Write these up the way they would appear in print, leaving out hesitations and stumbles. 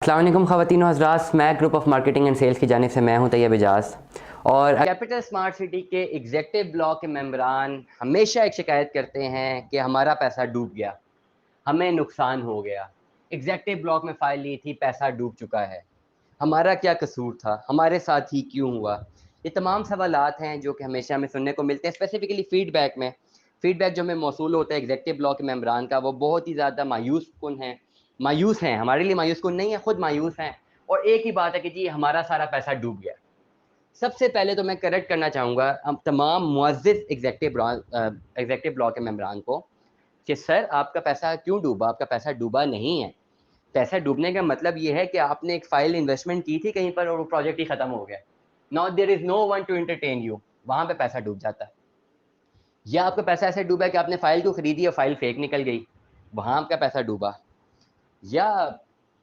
अस्सलाम वालेकुम ख़वातीन और हज़रात, SMAC group of marketing and sales की जानिब से मैं हूं तैयब एजाज। और कैपिटल स्मार्ट सिटी के एग्जेक्टिव ब्लॉक के मेंबरान हमेशा एक शिकायत करते हैं कि हमारा पैसा डूब गया, हमें नुकसान हो गया। एग्जेक्टिव ब्लॉक में फ़ाइल ली थी, पैसा डूब चुका है, हमारा क्या कसूर था, हमारे साथ ही क्यों हुआ। ये तमाम सवालात हैं जो कि हमेशा हमें सुनने को मिलते हैं। स्पेसिफिकली फ़ीडबैक में फ़ीडबैक जो हमें मौसूल होता है एग्जेक्टिव ब्लॉक के मेंबरान का, वो बहुत ही ज़्यादा मायूस हैं, हमारे लिए मायूस कुन नहीं है, खुद मायूस हैं। और एक ही बात है कि जी हमारा सारा पैसा डूब गया। सबसे पहले तो मैं करेक्ट करना चाहूँगा हम तमाम मुअज़्ज़िज़ एग्जेक्टिव ब्लॉक के मेंबरान को कि सर आपका पैसा क्यों डूबा? आपका पैसा डूबा नहीं है। पैसा डूबने का मतलब ये है कि आपने एक फ़ाइल इन्वेस्टमेंट की थी कहीं पर और वो प्रोजेक्ट ही ख़त्म हो गया। Now there is no one to entertain you, वहाँ पे पैसा डूब जाता है। या आपका पैसा ऐसे डूबा कि आपने फ़ाइल तो खरीदी और फ़ाइल फेक निकल गई, वहाँ आपका पैसा डूबा। या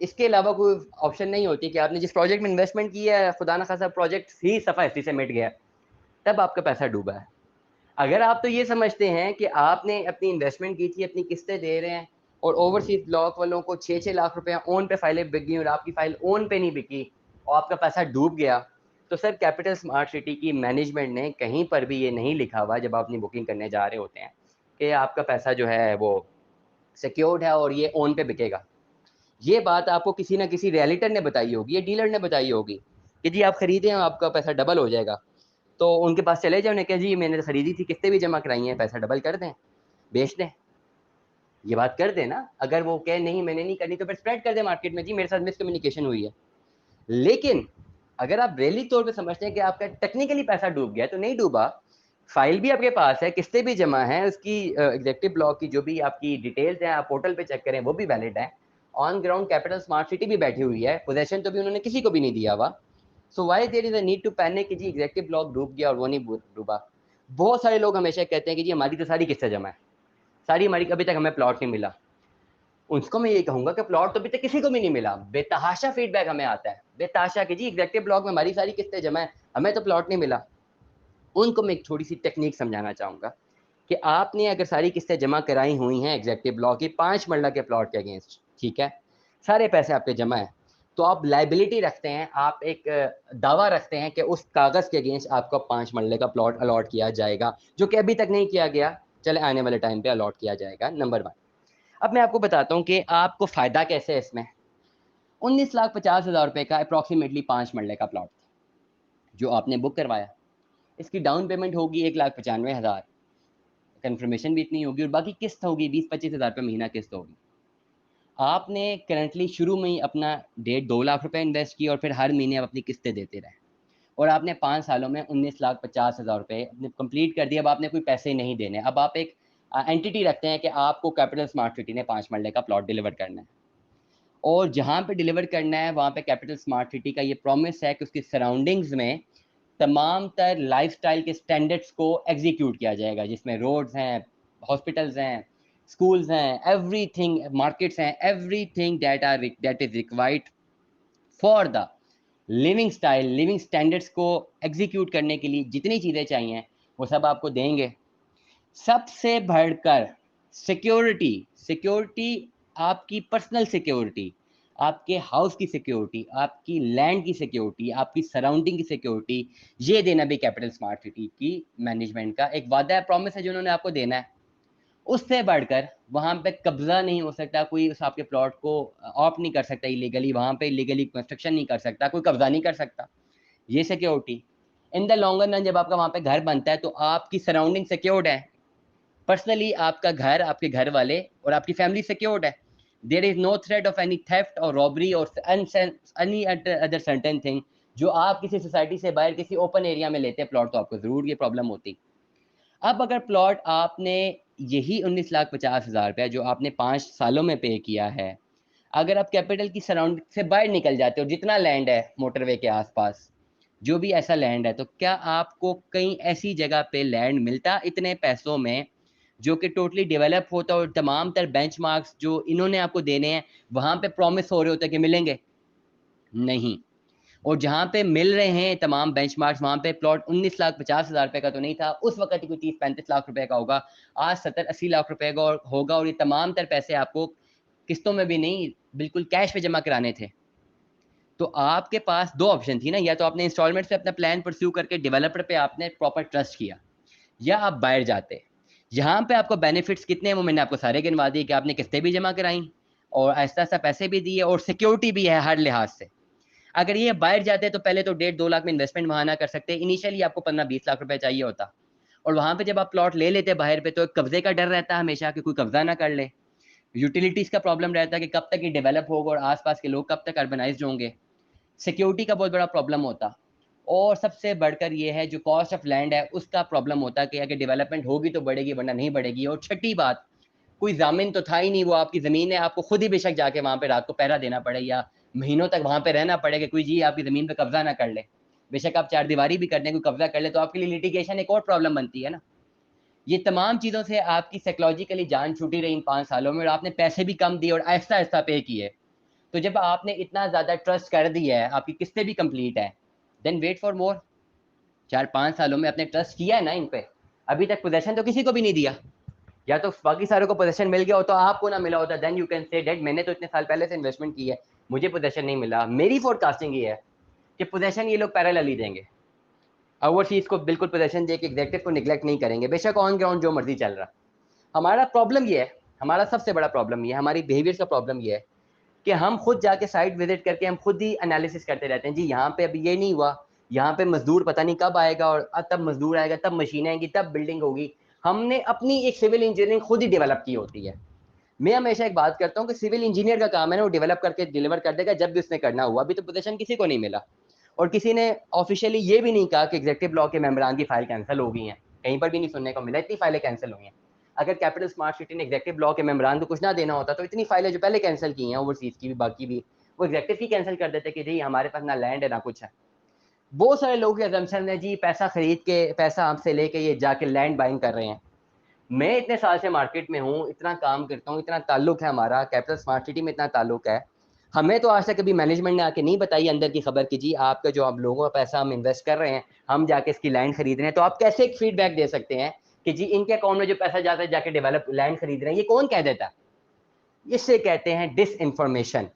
इसके अलावा कोई ऑप्शन नहीं होती कि आपने जिस प्रोजेक्ट में इन्वेस्टमेंट की है, खुदा ना खासा प्रोजेक्ट ही सफ़ा से मिट गया, तब आपका पैसा डूबा है। अगर आप तो ये समझते हैं कि आपने अपनी इन्वेस्टमेंट की थी, अपनी किस्तें दे रहे हैं और ओवरसीज़ ब्लॉक वालों को 6-6 लाख रुपए ओन पे फाइलें बिक गई और आपकी फाइल ओन पे नहीं बिकी और आपका पैसा डूब गया, तो सर कैपिटल स्मार्ट सिटी की मैनेजमेंट ने कहीं पर भी ये नहीं लिखा हुआ जब आप अपनी बुकिंग करने जा रहे होते हैं कि आपका पैसा जो है वो सिक्योर्ड है और ये ओन पे बिकेगा। ये बात आपको किसी ना किसी रियलिटर ने बताई होगी या डीलर ने बताई होगी कि जी आप खरीदें आपका पैसा डबल हो जाएगा। तो उनके पास चले जाओ, उन्हें कहा जी मैंने खरीदी थी, किस्तें भी जमा कराई हैं, पैसा डबल कर दें, बेच दें। ये बात कर दें ना। अगर वो कहे नहीं मैंने नहीं करनी, तो फिर स्प्रेड कर दें मार्केट में, जी मेरे साथ मिसकम्युनिकेशन हुई है। लेकिन अगर आप रियली तौर पे समझते हैं कि आपका टेक्निकली पैसा डूब गया, तो नहीं डूबा, फाइल भी आपके पास है, किस्तें भी जमा हैं, उसकी एग्जेक्टिव ब्लॉक की जो भी आपकी डिटेल्स हैं आप पोर्टल पे चेक करें, वो भी वैलिड है। On ground capital smart city भी बैठी हुई है, पोजेशन तो भी उन्होंने किसी को भी नहीं दिया हुआ। So why there is a need to panic कि जी एग्जेक्टिव ब्लॉक डूब गया और वो नहीं डूबा। बहुत सारे लोग हमेशा कहते हैं कि जी हमारी तो सारी किस्तें जमा है, सारी हमारी, अभी तक हमें प्लॉट नहीं मिला। उसको मैं ये कहूंगा कि प्लॉट तो अभी तक किसी को भी नहीं मिला। बेतहाशा फीडबैक हमें आता है, बेतहाशा कि जी एग्जेक्टिव ब्लॉक में हमारी सारी किस्तें जमा है, हमें तो प्लॉट नहीं मिला। उनको मैं एक थोड़ी सी टेक्निक समझाना चाहूंगा कि आपने अगर सारी किस्तें जमा कराई हुई हैं एग्जेक्टिव ब्लॉक की 5 मरला के प्लॉट के अगेंस्ट, ठीक है, सारे पैसे आपके जमा है, तो आप लाइबिलिटी रखते हैं, आप एक दावा रखते हैं कि उस कागज़ के अगेंस्ट आपको 5 मरले का प्लॉट अलॉट किया जाएगा, जो कि अभी तक नहीं किया गया, चले आने वाले टाइम पे अलॉट किया जाएगा। नंबर 1। अब मैं आपको बताता हूँ कि आपको फ़ायदा कैसे है इसमें। 19,50,000 रुपए का अप्रॉक्सीमेटली 5 मरले का प्लॉट जो आपने बुक करवाया, इसकी डाउन पेमेंट होगी 1,95,000, कन्फर्मेशन भी इतनी होगी और बाकी किस्त होगी 20-25 हज़ार रुपये महीना किस्त होगी। आपने करंटली शुरू में ही अपना 1.5-2 लाख रुपए इन्वेस्ट किया और फिर हर महीने आप अपनी किस्तें देते रहे और आपने 5 सालों में 19,50,000 रुपये अपने कंप्लीट कर दिया। अब आपने कोई पैसे नहीं देने। अब आप एक एंटिटी रखते हैं कि आपको कैपिटल स्मार्ट सिटी ने 5 मरले का प्लॉट डिलीवर करना है और जहाँ पे डिलीवर करना है वहाँ पे कैपिटल स्मार्ट सिटी का ये प्रॉमिस है कि उसकी सराउंडिंग्स में तमाम तर लाइफस्टाइल के स्टैंडर्ड्स को एग्जीक्यूट किया जाएगा, जिसमें रोड्स हैं, हॉस्पिटल्स हैं, स्कूल्स हैं, एवरीथिंग, मार्केट्स हैं, everything that is required for the living style, living standards को एग्जीक्यूट करने के लिए जितनी चीज़ें चाहिए वो सब आपको देंगे। सबसे बढ़कर सिक्योरिटी, सिक्योरिटी, आपकी पर्सनल सिक्योरिटी, आपके हाउस की सिक्योरिटी, आपकी लैंड की सिक्योरिटी, आपकी सराउंडिंग की सिक्योरिटी, ये देना भी कैपिटल स्मार्ट सिटी की मैनेजमेंट का एक वादा है, प्रॉमिस है जो उन्होंने आपको देना है। उससे बढ़कर वहाँ पे कब्जा नहीं हो सकता, कोई उस आपके प्लॉट को ऑप नहीं कर सकता इलीगली, वहाँ पे इलीगली कंस्ट्रक्शन नहीं कर सकता, कोई कब्जा नहीं कर सकता। ये security in the longer run, जब आपका वहाँ पे घर बनता है तो आपकी सराउंडिंग सिक्योर्ड है, पर्सनली आपका घर, आपके घर वाले और आपकी फैमिली सिक्योर्ड है। There is no threat of any theft और रॉबरी और एनी अदर सर्टेन थिंग जो आप किसी सोसाइटी से बाहर किसी ओपन एरिया में लेते हैं प्लॉट, तो आपको जरूर ये प्रॉब्लम होती। अब अगर प्लॉट आपने यही 19,50,000 रुपया जो आपने 5 सालों में पे किया है, अगर आप कैपिटल की सराउंड से बाहर निकल जाते हो, जितना लैंड है मोटरवे के आसपास जो भी ऐसा लैंड है, तो क्या आपको कहीं ऐसी जगह पे लैंड मिलता इतने पैसों में जो कि टोटली डेवलप होता और तमाम तर बेंचमार्क्स जो इन्होंने आपको देने हैं वहां पे प्रॉमिस हो रहे होते कि मिलेंगे? नहीं। और जहाँ पे मिल रहे हैं तमाम बेंचमार्क्स, वहाँ पे प्लॉट 19,50,000 रुपए का तो नहीं था, उस वक्त ही कोई 30-35 लाख रुपए का होगा, आज 70-80 लाख रुपए का होगा और ये तमाम तर पैसे आपको किस्तों में भी नहीं बिल्कुल कैश पे जमा कराने थे। तो आपके पास दो ऑप्शन थी ना, या तो आपने इंस्टॉलमेंट पे अपना प्लान परस्यू करके डेवलपर पे आपने प्रॉपर ट्रस्ट किया, या आप बाहर जाते। यहाँ पे आपको बेनिफिट्स कितने हैं वो मैंने आपको सारे गिनवा दिए कि आपने किस्तें भी जमा कराई और ऐसा ऐसा पैसे भी दिए और सिक्योरिटी भी है हर लिहाज से। अगर ये बाहर जाते तो पहले तो 1.5-2 लाख में इन्वेस्टमेंट वहां ना कर सकते, इनिशियली आपको 15-20 लाख रुपए चाहिए होता। और वहां पे जब आप प्लॉट ले लेते बाहर पे तो एक कब्जे का डर रहता है हमेशा कि कोई कब्जा ना कर ले। यूटिलिटीज का प्रॉब्लम रहता है कि कब तक ये डेवलप होगा और आसपास के लोग कब तक अर्बनाइज्ड होंगे। सिक्योरिटी का बहुत बड़ा प्रॉब्लम होता। और सबसे बढ़कर ये है जो कॉस्ट ऑफ लैंड है उसका प्रॉब्लम होता है कि अगर डेवलपमेंट होगी तो बढ़ेगी वरना नहीं बढ़ेगी। और छठी बात, कोई जामिन तो था ही नहीं, वो आपकी ज़मीन है, आपको खुद ही बेशक जाके वहाँ पे रात को पहरा देना पड़े या महीनों तक वहाँ पे रहना पड़े कि कोई जी आपकी ज़मीन पे कब्जा ना कर ले। बेशक आप चार दीवारी भी कर दें, कोई कब्जा कर ले तो आपके लिए लिटिगेशन एक और प्रॉब्लम बनती है ना। ये तमाम चीज़ों से आपकी साइकोलॉजिकली जान छूटी रही इन 5 सालों में और आपने पैसे भी कम दिए और आहिस्ता-आहिस्ता पे किए। तो जब आपने इतना ज़्यादा ट्रस्ट कर दिया है, आपकी किस्तें भी कंप्लीट है, देन वेट फॉर मोर। 4-5 सालों में आपने ट्रस्ट किया है ना इन पे, अभी तक पोजेशन तो किसी को भी नहीं दिया। या तो बाकी सारों को पोजेशन मिल गया हो तो आपको ना मिला होता, then you can say that मैंने तो इतने साल पहले से इन्वेस्टमेंट की है, मुझे पोजेशन नहीं मिला। मेरी फोरकास्टिंग ये है कि पोजेशन ये लोग पैरेलली देंगे, ओवरसीज को बिल्कुल पोजेशन दे के एग्जेक्टिव को निगलेक्ट नहीं करेंगे, बेशक ऑन ग्राउंड जो मर्जी चल रहा। हमारा प्रॉब्लम ये है, हमारा सबसे बड़ा प्रॉब्लम ये है, हमारी बिहेवियर का प्रॉब्लम ये है कि हम खुद जाके साइट विजिट करके हम खुद ही एनालिसिस करते रहते हैं। जी यहाँ पे अभी ये नहीं हुआ, यहाँ पे मजदूर पता नहीं कब आएगा और तब मजदूर आएगा, तब मशीन आएंगी, तब बिल्डिंग होगी। हमने अपनी एक सिविल इंजीनियरिंग खुद ही डेवलप की होती है। मैं हमेशा एक बात करता हूँ कि सिविल इंजीनियर का काम है ना वो डेवलप करके डिलीवर कर देगा जब भी उसने करना हुआ। अभी तो पोजीशन किसी को नहीं मिला और किसी ने ऑफिशियली ये भी नहीं कहा कि एग्जेक्टिव ब्लॉक के मेंबरान की फाइल कैंसिल हो गई है, कहीं पर भी नहीं सुनने को मिला इतनी फाइलें कैंसिल हुई हैं। अगर कैपिटल स्मार्ट सिटी ने एग्जेक्टिव ब्लॉक के मेंबरान को कुछ ना देना होता तो इतनी फाइलें जो पहले कैंसिल की हैं ओवरसीज की भी बाकी भी वो एग्जेक्टिव की कैंसिल कर देते कि जी हमारे पास ना लैंड है ना कुछ है। बहुत सारे लोग असम्पशन है जी पैसा खरीद के पैसा हमसे लेके ये जाके लैंड बाइंग कर रहे हैं। मैं इतने साल से मार्केट में हूँ, इतना काम करता हूँ, इतना ताल्लुक है हमारा कैपिटल स्मार्ट सिटी में, इतना ताल्लुक है, हमें तो आज तक कभी मैनेजमेंट ने आके नहीं बताई अंदर की खबर कि जी आपका जो आप लोगों का पैसा हम इन्वेस्ट कर रहे हैं, हम जाके इसकी लैंड खरीद रहे हैं। तो आप कैसे एक फीडबैक दे सकते हैं कि जी इनके अकाउंट में जो पैसा जाता है जाके डेवलप लैंड खरीद रहे हैं, ये कौन कह देता है? इससे कहते हैं डिस इन्फॉर्मेशन,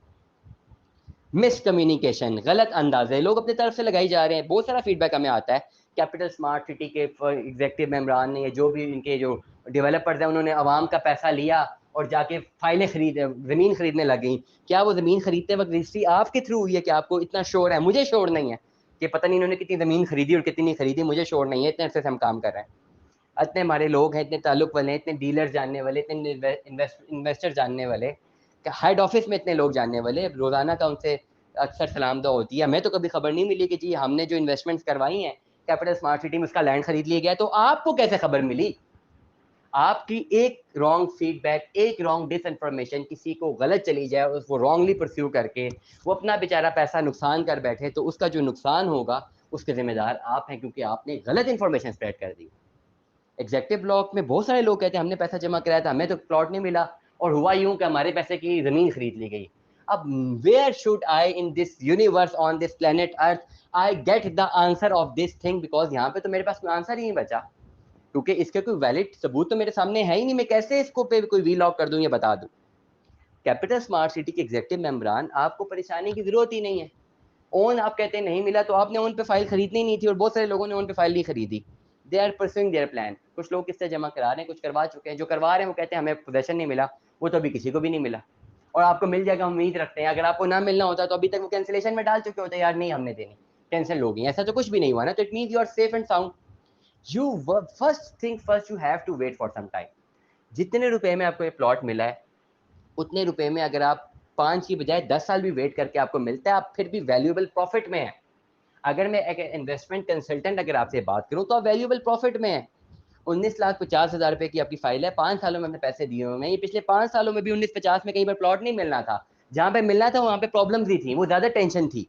मिसकम्युनिकेशन, गलत अंदाजे लोग अपनी तरफ से लगाई जा रहे हैं। बहुत सारा फीडबैक हमें आता है कैपिटल स्मार्ट सिटी के एग्जेक्टिव मेंबरान ने, जो भी इनके जो डेवलपर्स हैं उन्होंने आवाम का पैसा लिया और जाके फाइलें खरीद ज़मीन खरीदने लग गई। क्या वो ज़मीन खरीदते वक्त रजिस्ट्री आपके थ्रू हुई है? कि आपको इतना श्योर है? मुझे श्योर नहीं है कि पता नहीं इन्होंने कितनी ज़मीन खरीदी और कितनी नहीं खरीदी, मुझे श्योर नहीं है। इतने अरसे से हम काम कर रहे हैं, इतने हमारे लोग हैं, इतने ताल्लुक वाले हैं, इतने डीलर जानने वाले, इतने इन्वेस्टर जानने वाले, हेड ऑफिस में इतने लोग जानने वाले, रोज़ाना का उनसे अक्सर सलाम दुआ होती है। हमें तो कभी खबर नहीं मिली कि जी हमने जो इन्वेस्टमेंट्स करवाई हैं कैपिटल स्मार्ट सिटी में उसका लैंड खरीद लिया गया। तो आपको कैसे खबर मिली? आपकी एक रॉन्ग फीडबैक, एक रॉन्ग डिसइंफॉर्मेशन किसी को गलत चली जाए और उसको रॉन्गली परस्यू करके वो अपना बेचारा पैसा नुकसान कर बैठे, तो उसका जो नुकसान होगा उसके जिम्मेदार आप हैं, क्योंकि आपने गलत इन्फॉर्मेशन स्प्रेड कर दी। एग्जेक्टिव ब्लॉक में बहुत सारे लोग कहते हैं हमने पैसा जमा कराया था, हमें तो प्लॉट नहीं मिला और हुआ यूं कि हमारे पैसे की ज़मीन खरीद ली गई। अब where should I in this universe on this planet earth I get the answer of this thing? Because यहाँ पे तो मेरे पास कोई आंसर ही नहीं बचा, क्योंकि इसके कोई वैलिड सबूत तो मेरे सामने है ही नहीं। मैं कैसे इसको पे कोई वी लॉक कर दूं या बता दूं? कैपिटल स्मार्ट सिटी के एग्जेक्टिव मेंबरान, आपको परेशानी की जरूरत ही नहीं है। ओन आप कहते हैं नहीं मिला तो आपने ओन पे फाइल खरीदनी नहीं थी और बहुत सारे लोगों ने ओन पे फाइल नहीं खरीदी। They are pursuing their plan. कुछ लोग किससे जमा करा रहे हैं, कुछ करवा चुके हैं, जो करवा रहे हैं वो कहते हैं हमें पोजेशन नहीं मिला, वो तो अभी किसी को भी नहीं मिला और आपको मिल जाएगा हम उम्मीद रखते हैं। अगर आपको ना मिलना होता तो अभी तक वो कैंसिलेशन में डाल चुके होते, यार नहीं हमने देनी, कैंसिल हो गई। ऐसा तो कुछ भी नहीं हुआ ना, तो it means you are safe and sound. You first thing first, you have to wait for some time. जितने रुपए में आपको ये प्लॉट मिला है उतने रुपए में अगर आप 5 की बजाय 10 साल भी वेट करके आपको मिलता है, आप फिर भी वैल्यूएबल प्रॉफिट में है। अगर मैं एक इन्वेस्टमेंट कंसल्टेंट अगर आपसे बात करूं तो आप वैल्यूएबल प्रॉफिट में है। 19,50,000 रुपए की आपकी फाइल है, 5 सालों में अपने पैसे दिए हुए हैं। ये पिछले 5 सालों में भी 1950 में कहीं पर प्लॉट नहीं मिलना था, जहां पे मिलना था वहां पे प्रॉब्लम्स ही थी, वो ज्यादा टेंशन थी।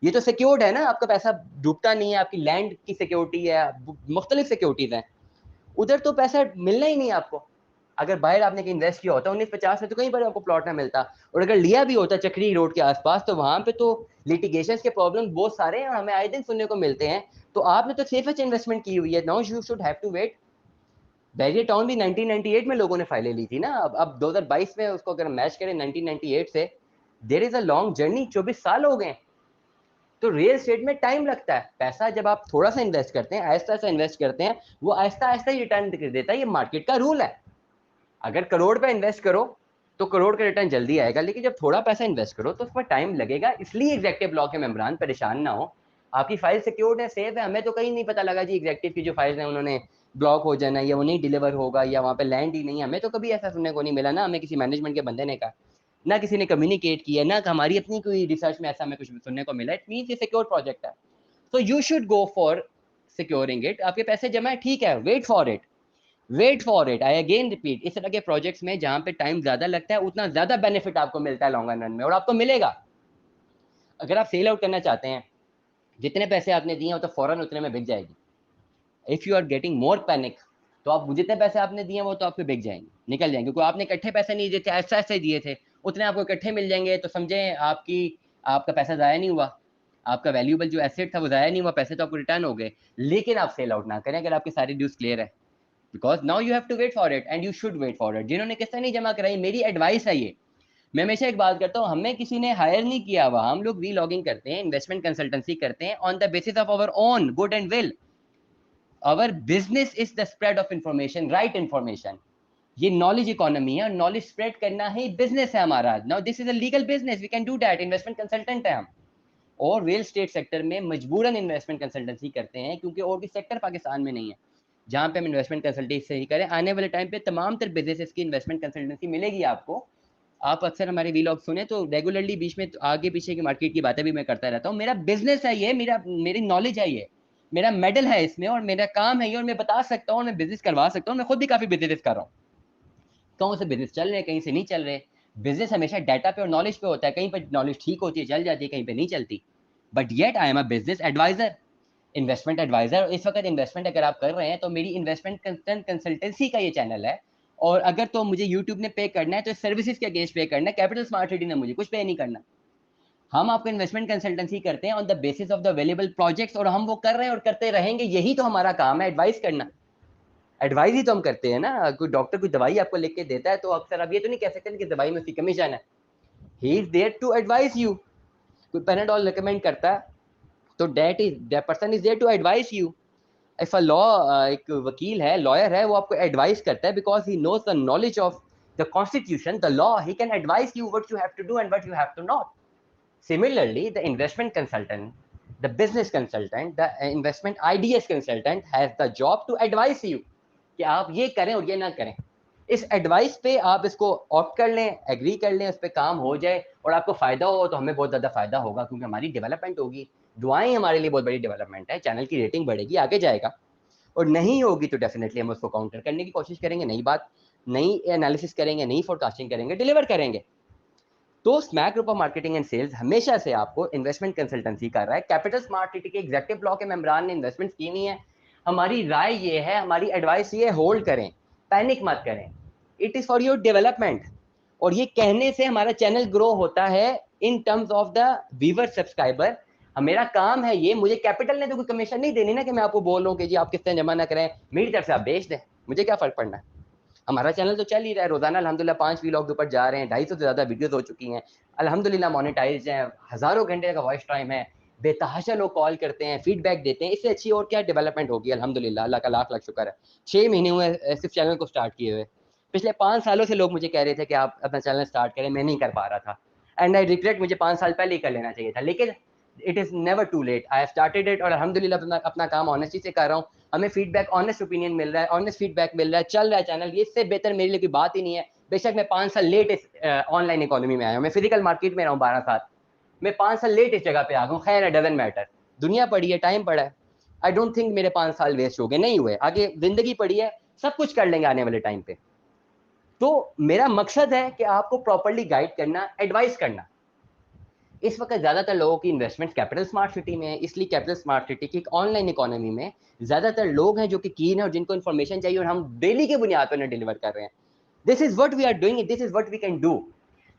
ये तो सिक्योर्ड है ना, आपका पैसा डूबता नहीं है, आपकी लैंड की सिक्योरिटी है, मुख्तलिफ सिक्योरिटीज हैं। उधर तो पैसा मिलना ही नहीं आपको। अगर बाहर आपने कहीं इन्वेस्ट किया होता 1950 में तो कहीं पर आपको प्लॉट ना मिलता, और अगर लिया भी होता चक्री रोड के आसपास तो वहां पे तो लिटिगेशन के प्रॉब्लम बहुत सारे हैं और हमें आए दिन सुनने को मिलते हैं। तो आपने तो सेफेस्ट इन्वेस्टमेंट की हुई है, now you should have to wait. Bahria Town भी 1998 में लोगों ने फाइलें ली थी ना, अब 2022 में उसको अगर मैच करें 1998 से, there is a long journey, 24 साल हो गए। तो रियल एस्टेट में टाइम लगता है। पैसा जब आप थोड़ा सा इन्वेस्ट करते हैं, आहिस्ता आहिस्ता इन्वेस्ट करते हैं, वो आहिस्ता आहिस्ता ही रिटर्न देता है। ये मार्केट का रूल है। अगर करोड़ पे इन्वेस्ट करो तो करोड़ का रिटर्न जल्दी आएगा, लेकिन जब थोड़ा पैसा इन्वेस्ट करो तो उसमें टाइम लगेगा। इसलिए एग्जेक्टिव ब्लॉक के मेंबरान परेशान ना हो। आपकी फाइल सिक्योर्ड है, सेफ है। हमें तो कहीं नहीं पता लगा जी एग्जेक्टिव की जो फाइल है उन्होंने ब्लॉक हो जाना, या वो नहीं डिलीवर होगा, या वहाँ पे लैंड ही नहीं। हमें तो कभी ऐसा सुनने को नहीं मिला, ना हमें किसी मैनेजमेंट के बंदे ने कहा, ना किसी ने कम्युनिकेट किया, ना हमारी अपनी कोई रिसर्च में ऐसा हमें कुछ सुनने को मिला। इट मीन्स ये सिक्योर प्रोजेक्ट है, तो you should go for securing it. आपके पैसे जमा है, ठीक है, wait for it, wait for it. I again repeat, इस तरह के प्रोजेक्ट्स में जहां पे टाइम ज्यादा लगता है उतना ज्यादा बेनिफिट आपको मिलता है लॉन्ग रन में, और आपको मिलेगा। अगर आप सेल आउट करना चाहते हैं, जितने पैसे आपने दिए हो तो फौरन उतने में बिक जाएगी। If you are getting more panic, तो आप जितने पैसे आपने दिए वो तो आपके बिक जाएंगे, निकल जाएंगे, क्योंकि आपने इकट्ठे पैसे नहीं दिए थे, ऐसा ऐसे दिए थे, उतने आपको इकट्ठे मिल जाएंगे। तो समझे आपका पैसा जाया नहीं हुआ, आपका वैल्यूएबल जो एसेट था वो जाया नहीं हुआ, पैसे तो आपको रिटर्न हो गए। लेकिन आप सेल आउट ना करें अगर आपकी सारी ड्यूज क्लियर है, because now you have to wait for it and you should wait for it. जिन्होंने किस्तें नहीं जमा कराई, मेरी एडवाइस है ये। मैं हमेशा एक बात करता हूँ, हमें किसी ने हायर नहीं किया हुआ, हम लोग री लॉगिंग करते हैं, इन्वेस्टमेंट कंसल्टेंसी करते हैं on the basis of our own good and will. Our business is the spread of information, right information. ये नॉलेज इकोनॉमी है, और नॉलेज स्प्रेड करना ही बिजनेस है हमारा। Now this is a legal business, we can do that. Investment consultant है हम, और रियल स्टेट सेक्टर में मजबूरन इन्वेस्टमेंट कंसल्टेंसी करते हैं, क्योंकि और भी सेक्टर पाकिस्तान में नहीं है जहाँ पे हम इन्वेस्टमेंट कंसल्टेंसी ही करें। आने वाले टाइम पे तमाम तर बिजनेसेस की इन्वेस्टमेंट कंसल्टेंसी मिलेगी आपको। आप अक्सर हमारे वीलॉग सुने तो रेगुलरली बीच में आगे पीछे की मार्केट की बातें भी मैं करता रहता हूँ। मेरा बिजनेस है ये, मेरी नॉलेज है ये, मेरा मेडल है इसमें, और मेरा काम है ये, और मैं बता सकता हूँ, मैं बिजनेस करवा सकता हूँ। मैं खुद भी काफी बिजनेस कर रहा हूँ, कहीं से बिजनेस चल रहे हैं, कहीं से नहीं चल रहे। बिजनेस हमेशा डाटा पे और नॉलेज पे होता है, कहीं पर नॉलेज ठीक होती है, चल जाती है, कहीं पे नहीं चलती। But yet I am a business adviser, investment adviser. इस वक्त इन्वेस्टमेंट अगर आप कर रहे हैं तो मेरी इन्वेस्टमेंट कंसल्टेंसी का ये चैनल है, और अगर तो मुझे यूट्यूब ने पे करना है तो सर्विसेज के अगेंस्ट पे करना है, कैपिटल स्मार्ट सिटी ने मुझे कुछ पे नहीं करना। हम आपको इन्वेस्टमेंट कंसल्टेंसी करते हैं on the basis of the available projects, और हम वो कर रहे हैं और करते रहेंगे। यही तो हमारा काम है, एडवाइस करना। एडवाइस ही तो हम करते हैं ना। कोई डॉक्टर कोई दवाई आपको लिख के देता है तो अक्सर आप ये तो नहीं कह सकते कि दवाई में उसकी कमीशन है। He is there to advice you. कोई पेनाडोल रिकमेंड करता है तो that person is there to advice you. If a law, एक वकील है, लॉयर है, वो आपको एडवाइस करता है because he knows the knowledge of the constitution, the law. He can advice you what you have to do and what you have to not. Similarly, the investment consultant, the business consultant, the investment ideas consultant has the job to advise you कि आप ये करें और ये ना करें। इस advice पे आप इसको ऑप्ट कर लें, एग्री कर लें, उस पर काम हो जाए और आपको फायदा हो तो हमें बहुत ज़्यादा फायदा होगा, क्योंकि हमारी डेवलपमेंट होगी। दुआएं हमारे लिए बहुत बड़ी डेवलपमेंट है, चैनल की रेटिंग बढ़ेगी, आगे जाएगा। और नहीं होगी तो डेफिनेटली हम उसको काउंटर करने की कोशिश करेंगे, नई बात, नई एनालिसिस करेंगे, नई फोरकास्टिंग करेंगे, डिलीवर करेंगे। तो स्मैक group of marketing and sales हमेशा से आपको इन्वेस्टमेंट कंसल्टेंसी कर रहा है। कैपिटल स्मार्ट सिटी के एग्जेक्टिव ब्लॉक के मेंबरान ने इन्वेस्टमेंट की नहीं है। हमारी राय ये है, हमारी एडवाइस ये, होल्ड करें, पैनिक मत करें, it is for your development. और ये कहने से हमारा चैनल ग्रो होता है in terms of the viewer subscriber. मेरा काम है ये, मुझे कैपिटल ने तो कोई कमीशन नहीं देनी ना कि मैं आपको बोल रहा हूँ कि जी आप कितने जमा ना करें, मेरी तरफ से आप बेच दें, मुझे क्या फर्क पड़ना है। हमारा चैनल तो चल ही रहा है, रोजाना अल्हम्दुलिल्लाह 5 व्लॉग ऊपर जा रहे हैं, 250 से ज़्यादा वीडियोस हो चुकी हैं, अल्हम्दुलिल्लाह मोनेटाइज हैं, हज़ारों घंटे का वॉइस टाइम है, बेतहाशा लोग कॉल करते हैं, फीडबैक देते हैं। इससे अच्छी और क्या डेवलपमेंट होगी। अल्हम्दुलिल्लाह, अल्लाह का लाख लाख शुक्र है। 6 महीने हुए सिर्फ चैनल को स्टार्ट किए हुए। पिछले 5 सालों से लोग मुझे कह रहे थे कि आप अपना चैनल स्टार्ट करें, मैं नहीं कर पा रहा था, एंड आई रिग्रेट, मुझे 5 साल पहले ही कर लेना चाहिए था। लेकिन it is never too late, I have started it, और अल्हम्दुलिल्लाह अपना काम ऑनेस्टी से कर रहा हूँ। हमें फीडबैक, ऑनेस्ट ओपिनियन मिल रहा है, ऑनेस्ट फीडबैक मिल रहा है, चल रहा है चैनल। ये इससे बेहतर मेरे लिए कोई बात ही नहीं है। बेशक मैं 5 साल लेट इस ऑनलाइन इकोनॉमी में आया हूँ, मैं फिजिकल मार्केट में रहा हूँ 12 साल, मैं 5 साल लेट इस जगह पे आ गया हूँ। खैर है, डजंट मैटर, दुनिया पड़ी है, टाइम पड़ा है। आई डोंट थिंक मेरे 5 साल वेस्ट हो गए, नहीं हुए, आगे जिंदगी पड़ी है, सब कुछ कर लेंगे आने वाले टाइम पे। तो मेरा मकसद है कि आपको प्रॉपरली गाइड करना, एडवाइस करना। इस वक्त ज़्यादातर लोगों की इन्वेस्टमेंट कैपिटल स्मार्ट सिटी में है, इसलिए कैपिटल स्मार्ट सिटी की एक ऑनलाइन इकोनॉमी में ज़्यादातर लोग हैं जो कि कीन है और जिनको इन्फॉर्मेशन चाहिए, और हम डेली के बुनियाद पर उन्हें डिलीवर कर रहे हैं। This is what we are doing, this is what we can do.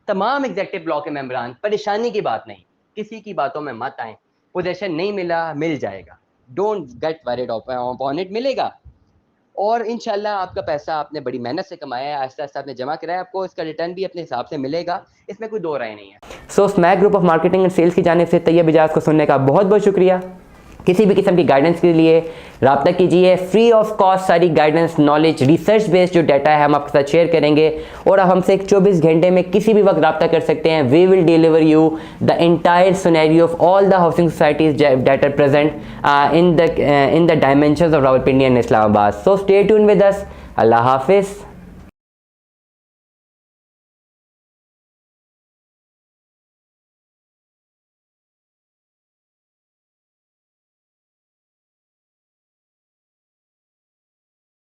तमाम एग्जेक्टिव ब्लॉक के मेंबरान, परेशानी की बात नहीं, किसी की बातों में मत आए। पोजीशन नहीं मिला, मिल जाएगा, don't get worried upon it, मिलेगा। और इंशाल्लाह आपका पैसा आपने बड़ी मेहनत से कमाया है, आहिस्ता आहिस्ता आपने जमा कराया, आपको इसका रिटर्न भी अपने हिसाब से मिलेगा, इसमें कोई दो राय नहीं है। So SMAC group of marketing and sales की जानिब से तैयब इजाज़ को सुनने का बहुत बहुत शुक्रिया। किसी भी किस्म की गाइडेंस के लिए रब्ता कीजिए, फ्री ऑफ कॉस्ट सारी गाइडेंस, नॉलेज, रिसर्च बेस्ड जो डाटा है हम आपके साथ शेयर करेंगे और आप हमसे 24 घंटे में किसी भी वक्त रब्ता कर सकते हैं। We will deliver you the entire scenario of all the housing societies that are present in the dimensions of Rawalpindi and Islamabad. So stay tuned with us. Allah हाफिज़।